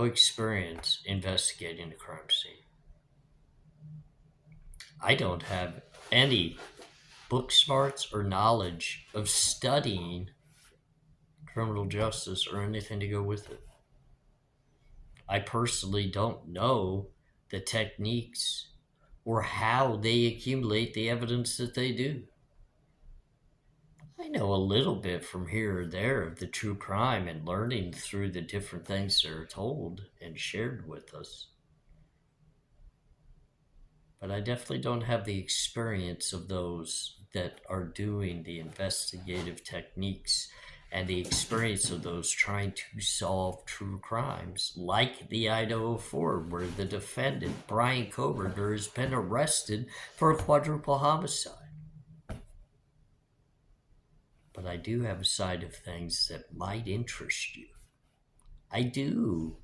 experience investigating a crime scene. I don't have any book smarts or knowledge of studying criminal justice or anything to go with it. I personally don't know the techniques or how they accumulate the evidence that they do. I know a little bit from here or there of the true crime and learning through the different things that are told and shared with us. But I definitely don't have the experience of those that are doing the investigative techniques and the experience of those trying to solve true crimes, like the Idaho 4, where the defendant, Brian Koberger, has been arrested for a quadruple homicide. But I do have a side of things that might interest you. I do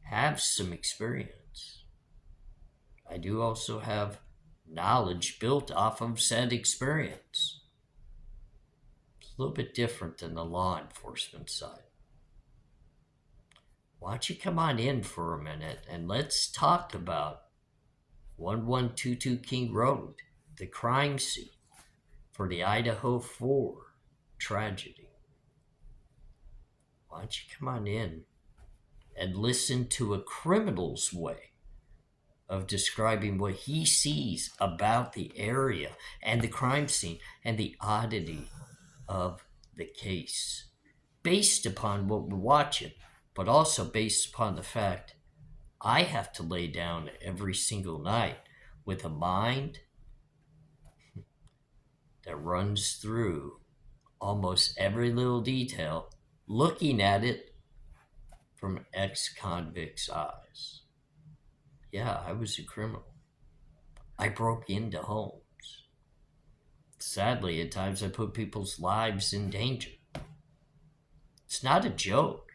have some experience. I do also have knowledge built off of said experience. It's a little bit different than the law enforcement side. Why don't you come on in for a minute and let's talk about 1122 King Road, the crime scene for the Idaho 4 tragedy. Why don't you come on in and listen to a criminal's way of describing what he sees about the area and the crime scene and the oddity of the case, based upon what we're watching, but also based upon the fact I have to lay down every single night with a mind that runs through almost every little detail, looking at it from ex-convict's eyes. Yeah, I was a criminal. I broke into homes. Sadly, at times I put people's lives in danger. It's not a joke.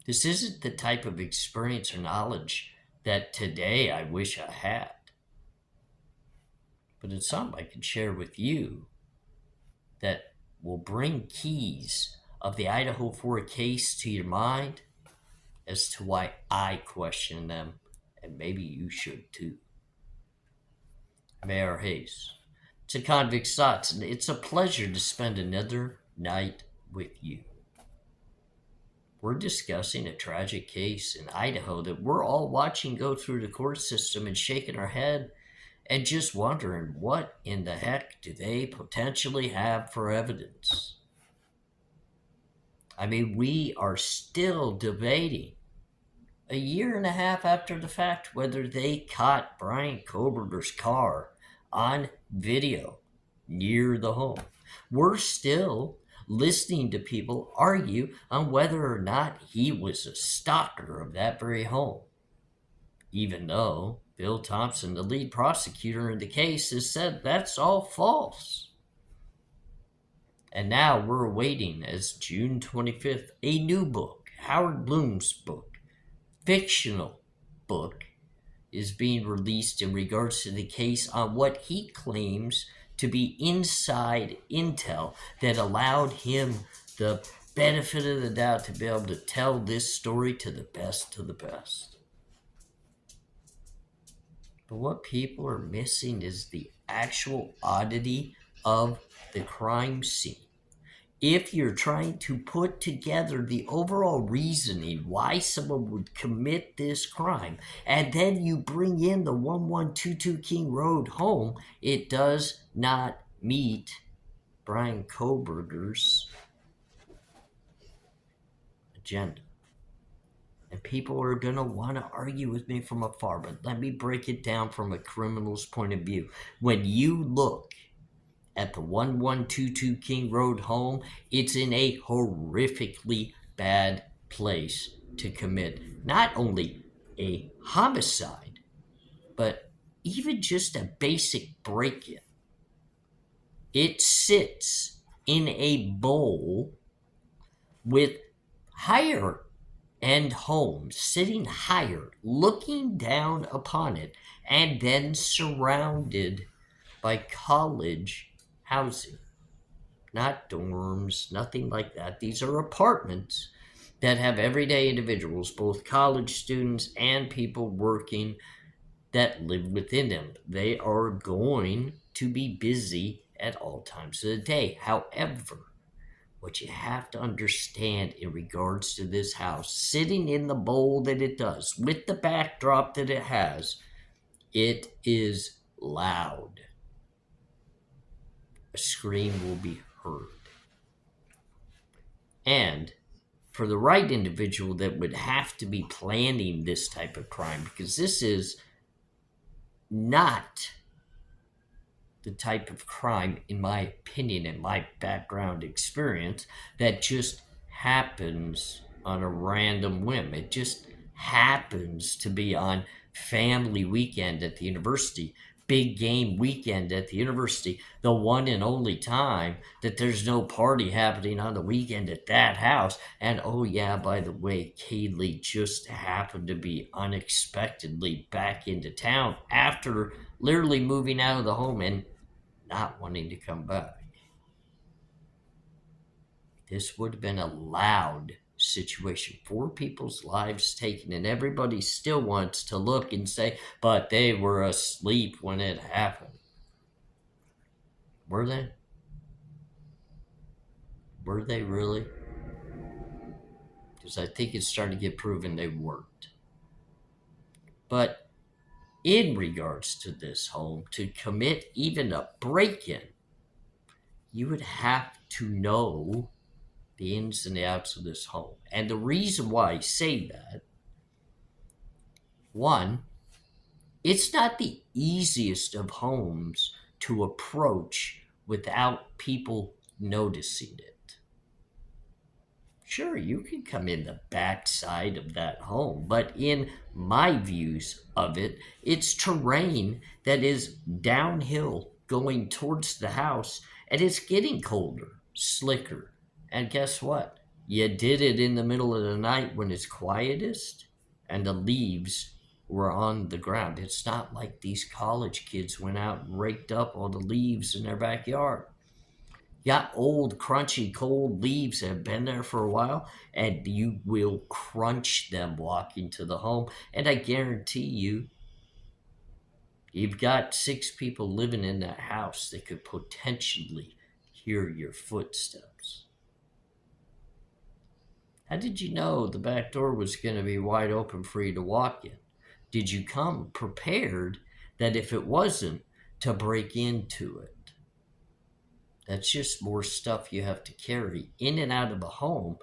This isn't the type of experience or knowledge that today I wish I had. But it's something I can share with you that will bring keys of the Idaho 4 case to your mind as to why I question them, and maybe you should too. I'm Arhayes. It's a Convicts Thoughts, and it's a pleasure to spend another night with you. We're discussing a tragic case in Idaho that we're all watching go through the court system and shaking our head and just wondering what in the heck do they potentially have for evidence. I mean, we are still debating a year and a half after the fact whether they caught Brian Koberger's car on video near the home. We're still listening to people argue on whether or not he was a stalker of that very home, even though Bill Thompson, the lead prosecutor in the case, has said that's all false. And now we're awaiting, as June 25th, a new book, Howard Bloom's book, fictional book, is being released in regards to the case on what he claims to be inside intel that allowed him the benefit of the doubt to be able to tell this story to the best of the best. But what people are missing is the actual oddity of the crime scene. If you're trying to put together the overall reasoning why someone would commit this crime, and then you bring in the 1122 King Road home, it does not meet Brian Koberger's agenda. And people are going to want to argue with me from afar, but let me break it down from a criminal's point of view. When you look at the 1122 King Road home, it's in a horrifically bad place to commit not only a homicide, but even just a basic break-in. It sits in a bowl with higher end homes sitting higher, looking down upon it, and then surrounded by college housing. Not dorms, nothing like that. These are apartments that have everyday individuals, both college students and people working, that live within them. They are going to be busy at all times of the day. However, what you have to understand in regards to this house, sitting in the bowl that it does, with the backdrop that it has, it is loud. A scream will be heard. And for the right individual that would have to be planning this type of crime, because this is not the type of crime, in my opinion, in my background experience, that just happens on a random whim. It just happens to be on family weekend at the university, big game weekend at the university, the one and only time that there's no party happening on the weekend at that house. And oh, yeah, by the way, Kaylee just happened to be unexpectedly back into town after literally moving out of the home and not wanting to come back. This would have been a loud situation. 4 people's lives taken, and everybody still wants to look and say, but they were asleep when it happened. Were they? Were they really? Because I think it's starting to get proven they weren't. But in regards to this home, to commit even a break-in, you would have to know the ins and the outs of this home. And the reason why I say that, one, it's not the easiest of homes to approach without people noticing it. Sure, you can come in the backside of that home, but in my views of it, it's terrain that is downhill going towards the house, and it's getting colder, slicker. And guess what? You did it in the middle of the night when it's quietest, and the leaves were on the ground. It's not like these college kids went out and raked up all the leaves in their backyard. You got old, crunchy, cold leaves that have been there for a while, and you will crunch them walking to the home. And I guarantee you, you've got 6 people living in that house that could potentially hear your footsteps. How did you know the back door was going to be wide open for you to walk in? Did you come prepared that if it wasn't, to break into it? That's just more stuff you have to carry in and out of a home,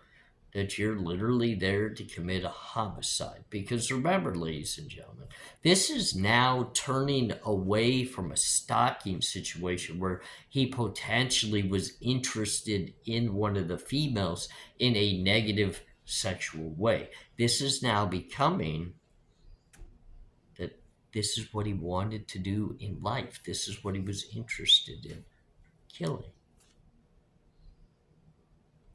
that you're literally there to commit a homicide. Because remember, ladies and gentlemen, this is now turning away from a stalking situation where he potentially was interested in one of the females in a negative sexual way. This is now becoming that this is what he wanted to do in life. This is what he was interested in, killing.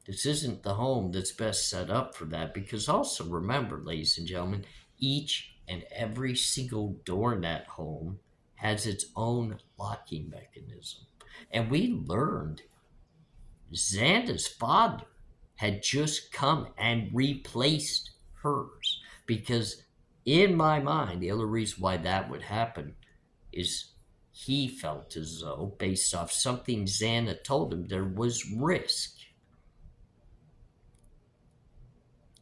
This isn't the home that's best set up for that, because also remember, ladies and gentlemen, each and every single door in that home has its own locking mechanism. And we learned Xanda's father had just come and replaced hers, because in my mind, the other reason why that would happen is he felt as though, based off something Xana told him, there was risk.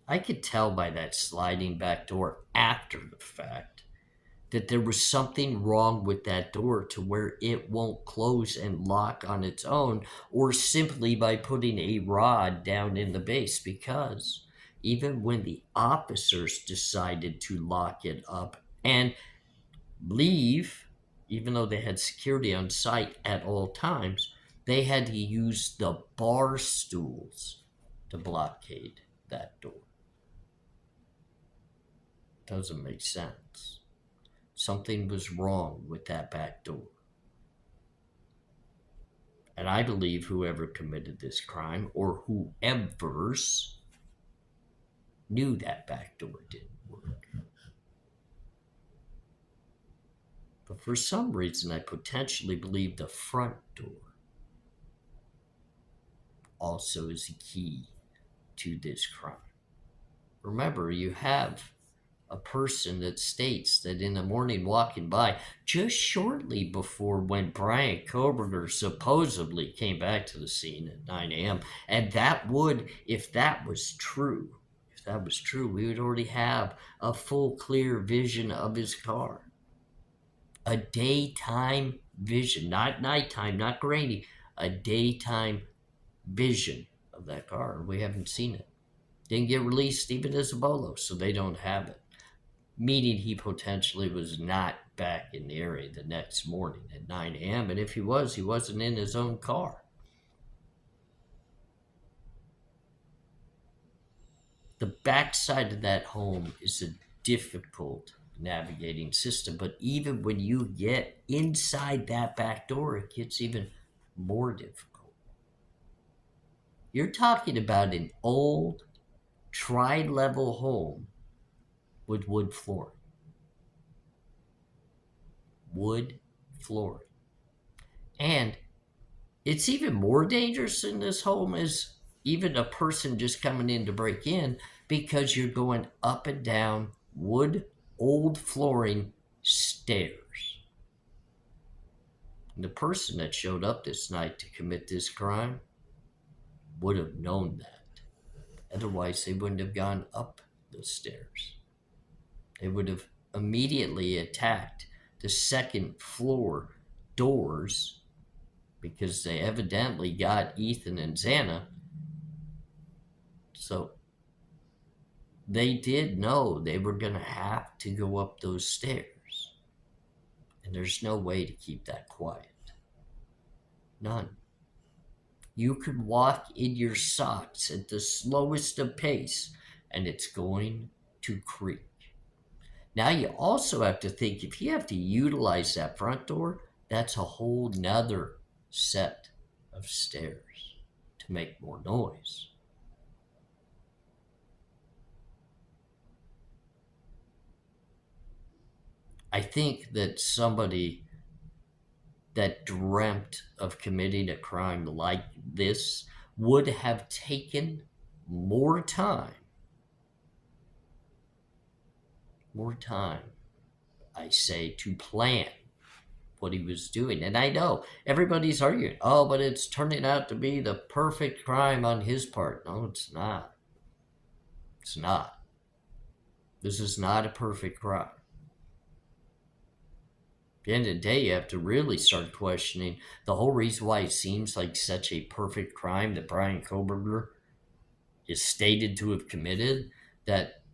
I could tell by that sliding back door after the fact that there was something wrong with that door to where it won't close and lock on its own, or simply by putting a rod down in the base, because even when the officers decided to lock it up and leave, even though they had security on site at all times, they had to use the bar stools to blockade that door. Doesn't make sense. Something was wrong with that back door. And I believe whoever committed this crime, or whoever's, knew that back door didn't work. But for some reason, I potentially believe the front door also is a key to this crime. Remember, you have a person that states that in the morning walking by, just shortly before when Brian Koberger supposedly came back to the scene at 9 a.m., and that would, if that was true, we would already have a full, clear vision of his car. A daytime vision, not nighttime, not grainy, a daytime vision of that car. We haven't seen it. Didn't get released even as a bolo, so they don't have it. Meaning he potentially was not back in the area the next morning at 9 a.m. And if he was, he wasn't in his own car. The backside of that home is a difficult navigating system, but even when you get inside that back door, it gets even more difficult. You're talking about an old tri-level home with wood flooring. Wood flooring. And it's even more dangerous in this home as even a person just coming in to break in, because you're going up and down wood, old flooring stairs. And the person that showed up this night to commit this crime would have known that. Otherwise, they wouldn't have gone up the stairs. They would have immediately attacked the second floor doors, because they evidently got Ethan and Xana. So they did know they were going to have to go up those stairs. And there's no way to keep that quiet. None. You could walk in your socks at the slowest of pace, and it's going to creak. Now you also have to think, if you have to utilize that front door, that's a whole nother set of stairs to make more noise. I think that somebody that dreamt of committing a crime like this would have taken more time, I say, to plan what he was doing. And I know everybody's arguing, oh, but it's turning out to be the perfect crime on his part. No, it's not. It's not. This is not a perfect crime. At the end of the day, you have to really start questioning the whole reason why it seems like such a perfect crime that Brian Koberger is stated to have committed,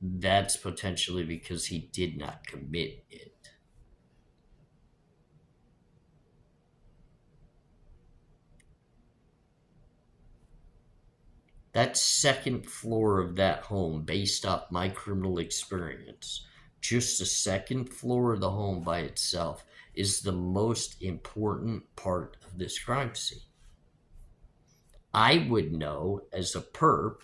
that's potentially because he did not commit it. That second floor of that home, based off my criminal experience, just the second floor of the home by itself is the most important part of this crime scene. I would know as a perp.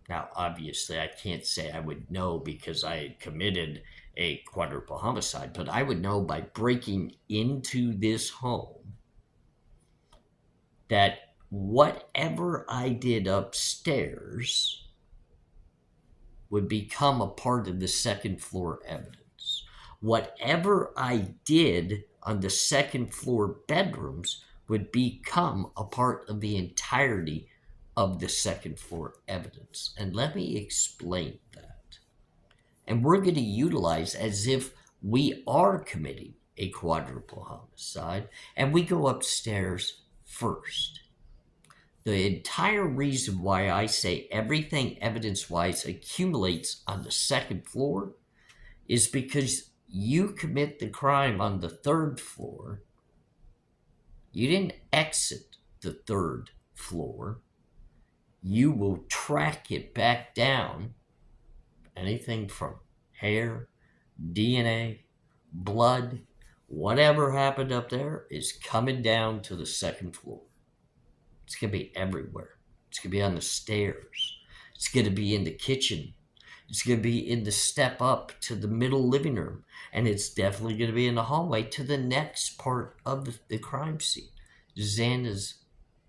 Now, obviously, I can't say I would know because I had committed a quadruple homicide, but I would know by breaking into this home that whatever I did upstairs would become a part of the second floor evidence. Whatever I did on the second floor bedrooms would become a part of the entirety of the second floor evidence. And let me explain that. And we're going to utilize as if we are committing a quadruple homicide, and we go upstairs first. The entire reason why I say everything evidence-wise accumulates on the second floor is because you commit the crime on the third floor. You didn't exit the third floor. You will track it back down. Anything from hair, DNA, blood, whatever happened up there is coming down to the second floor. It's going to be everywhere. It's going to be on the stairs. It's going to be in the kitchen. It's going to be in the step up to the middle living room. And it's definitely going to be in the hallway to the next part of the crime scene, Xana's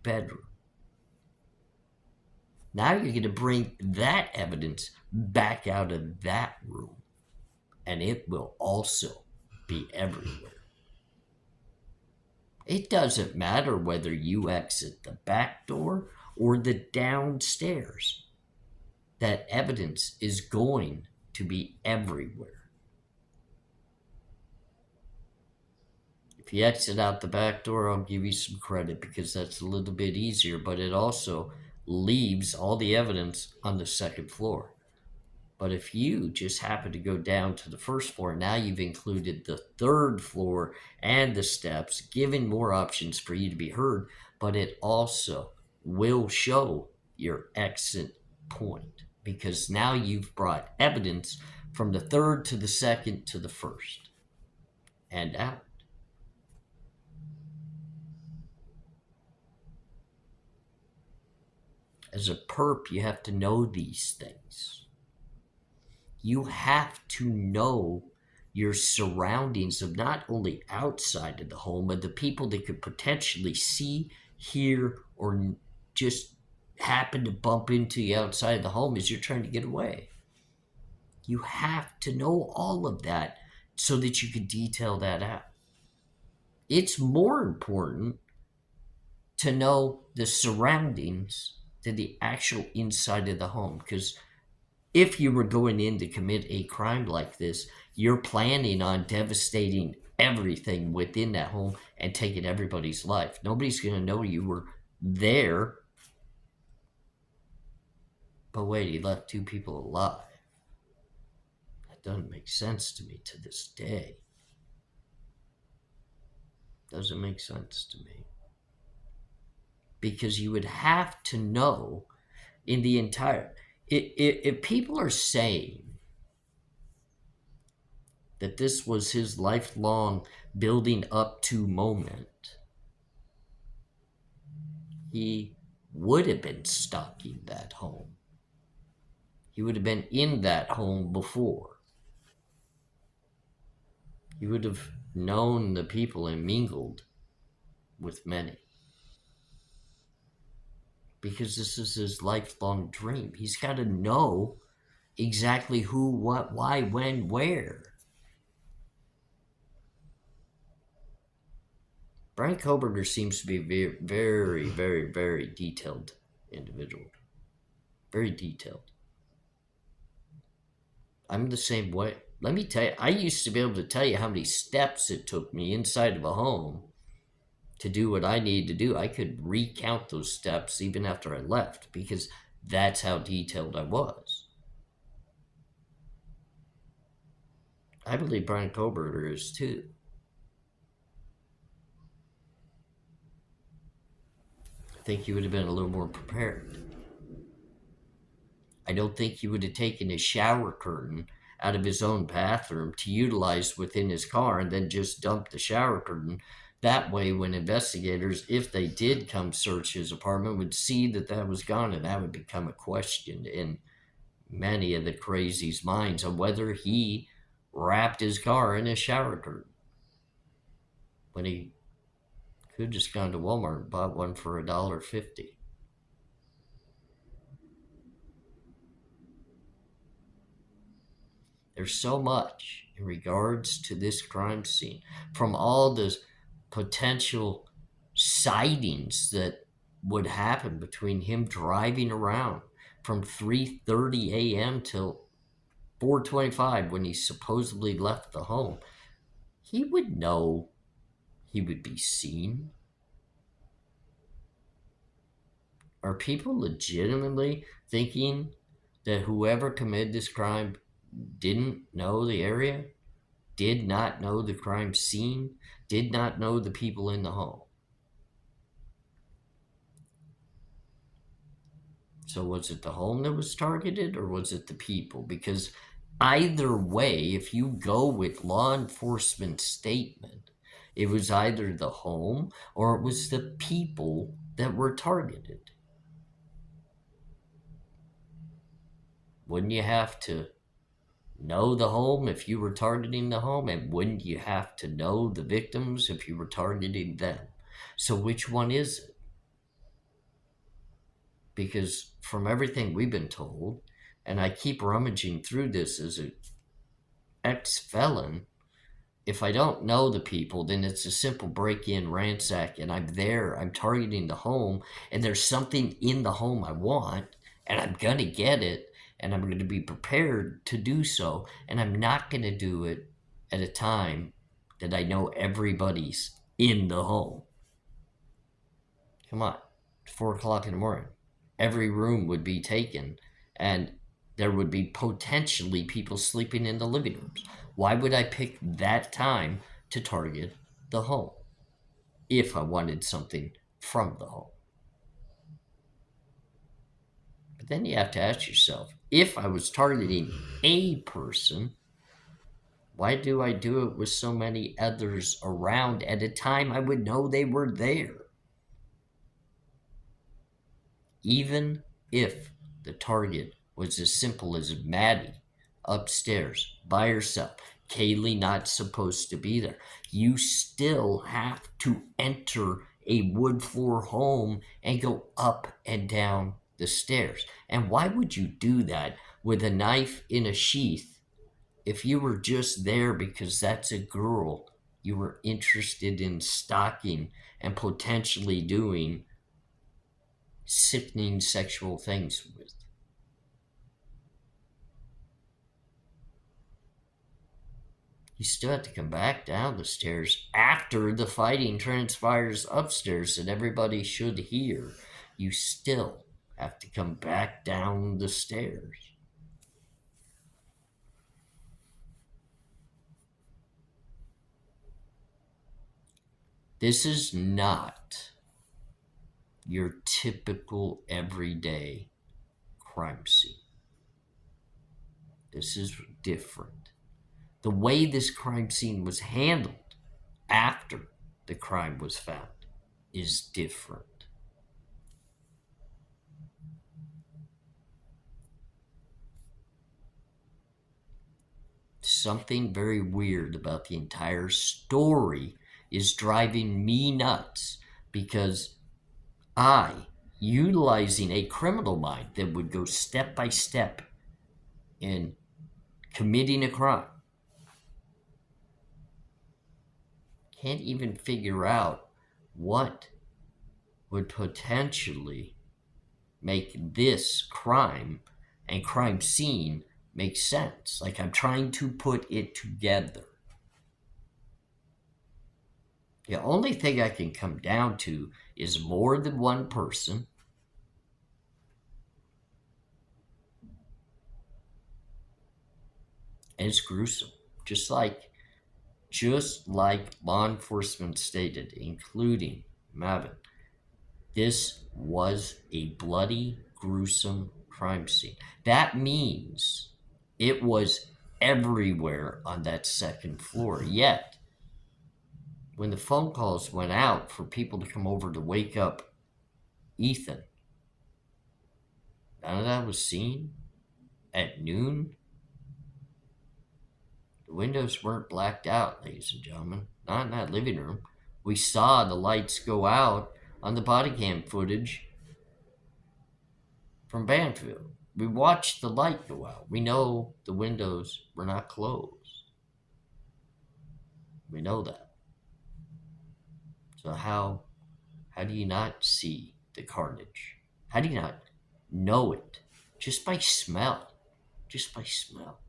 bedroom. Now you're going to bring that evidence back out of that room, and it will also be everywhere. It doesn't matter whether you exit the back door or the downstairs. That evidence is going to be everywhere. If you exit out the back door, I'll give you some credit because that's a little bit easier, but it also leaves all the evidence on the second floor. But if you just happen to go down to the first floor, now you've included the third floor and the steps, giving more options for you to be heard, but it also will show your exit point because now you've brought evidence from the third to the second to the first and out. As a perp, you have to know these things. You have to know your surroundings of not only outside of the home, but the people that could potentially see, hear, or just happen to bump into you outside of the home as you're trying to get away. You have to know all of that so that you can detail that out. It's more important to know the surroundings than the actual inside of the home, because if you were going in to commit a crime like this, you're planning on devastating everything within that home and taking everybody's life. Nobody's going to know you were there. But wait, he left 2 people alive. That doesn't make sense to me to this day. Doesn't make sense to me. Because you would have to know in the entire... If people are saying that this was his lifelong building up to moment, he would have been stalking that home. He would have been in that home before. He would have known the people and mingled with many. Because this is his lifelong dream. He's got to know exactly who, what, why, when, where. Brian Koberger seems to be a very, very, very detailed individual. Very detailed. I'm the same way. Let me tell you, I used to be able to tell you how many steps it took me inside of a home to do what I needed to do. I could recount those steps even after I left because that's how detailed I was. I believe Brian Koberger is too. I think he would have been a little more prepared. I don't think he would have taken his shower curtain out of his own bathroom to utilize within his car and then just dumped the shower curtain. That way, when investigators, if they did come search his apartment, would see that that was gone, and that would become a question in many of the crazies' minds on whether he wrapped his car in a shower curtain when he could have just gone to Walmart and bought one for $1.50. There's so much in regards to this crime scene, from all the potential sightings that would happen between him driving around from 3:30 a.m. till 4:25 when he supposedly left the home. He would know he would be seen. Are people legitimately thinking that whoever committed this crime didn't know the area, did not know the crime scene, did not know the people in the home? So was it the home that was targeted, or was it the people? Because either way, if you go with law enforcement's statement, it was either the home or it was the people that were targeted. Wouldn't you have to know the home if you were targeting the home? And wouldn't you have to know the victims if you were targeting them? So which one is it? because from everything we've been told, and I keep rummaging through this as an ex-felon, if I don't know the people, then it's a simple break-in, ransack, and I'm targeting the home, and there's something in the home I want, and I'm gonna get it, and I'm gonna be prepared to do so, and I'm not gonna do it at a time that I know everybody's in the home. Come on, it's 4 o'clock in the morning. Every room would be taken, and there would be potentially people sleeping in the living rooms. Why would I pick that time to target the home if I wanted something from the home? But then you have to ask yourself, if I was targeting a person, why do I do it with so many others around at a time I would know they were there? Even if the target was as simple as Maddie upstairs by herself, Kaylee not supposed to be there, you still have to enter a wood floor home and go up and down the stairs. And why would you do that with a knife in a sheath if you were just there because that's a girl you were interested in stalking and potentially doing sickening sexual things with? You still have to come back down the stairs after the fighting transpires upstairs and everybody should hear. You still have to come back down the stairs. This is not your typical everyday crime scene. This is different. The way this crime scene was handled after the crime was found is different. Something very weird about the entire story is driving me nuts because I, utilizing a criminal mind that would go step by step in committing a crime, can't even figure out what would potentially make this crime and crime scene make sense. Like, I'm trying to put it together. The only thing I can come down to is more than one person, and it's gruesome. Just like law enforcement stated, including Mavin, this was a bloody, gruesome crime scene. That means it was everywhere on that second floor. Yet, when the phone calls went out for people to come over to wake up Ethan, none of that was seen at noon. The windows weren't blacked out, ladies and gentlemen. Not in that living room. We saw the lights go out on the body cam footage from Banfield. We watched the light go out. We know the windows were not closed. We know that. So how do you not see the carnage? How do you not know it? Just by smell. Just by smell.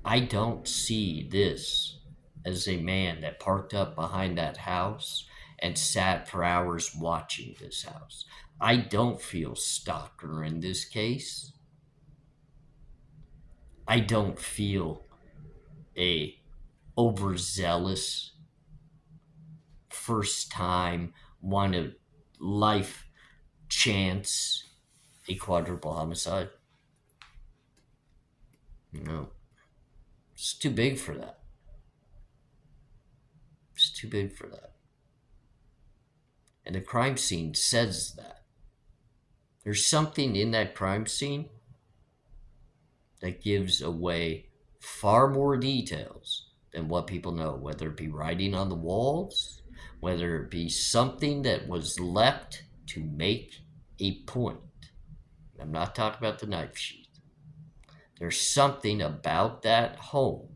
I don't see this as a man that parked up behind that house and sat for hours watching this house. I don't feel stalker in this case. I don't feel a overzealous first time want a life chance a quadruple homicide. No. It's too big for that. It's too big for that. And the crime scene says that. There's something in that crime scene that gives away far more details than what people know, whether it be writing on the walls, whether it be something that was left to make a point. I'm not talking about the knife sheath. There's something about that home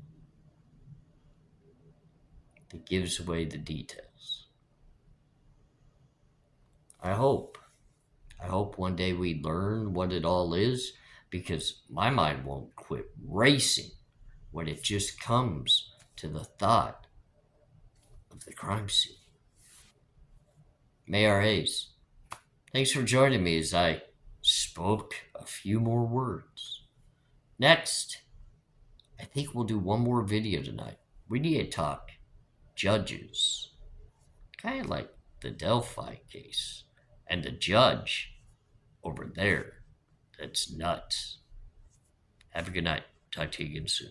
that gives away the details. I hope one day we learn what it all is, because my mind won't quit racing when it just comes to the thought of the crime scene. Mayor Arhayes, thanks for joining me as I spoke a few more words. Next, I think we'll do one more video tonight. We need to talk judges, kind of like the Delphi case, and the judge over there that's nuts. Have a good night. Talk to you again soon.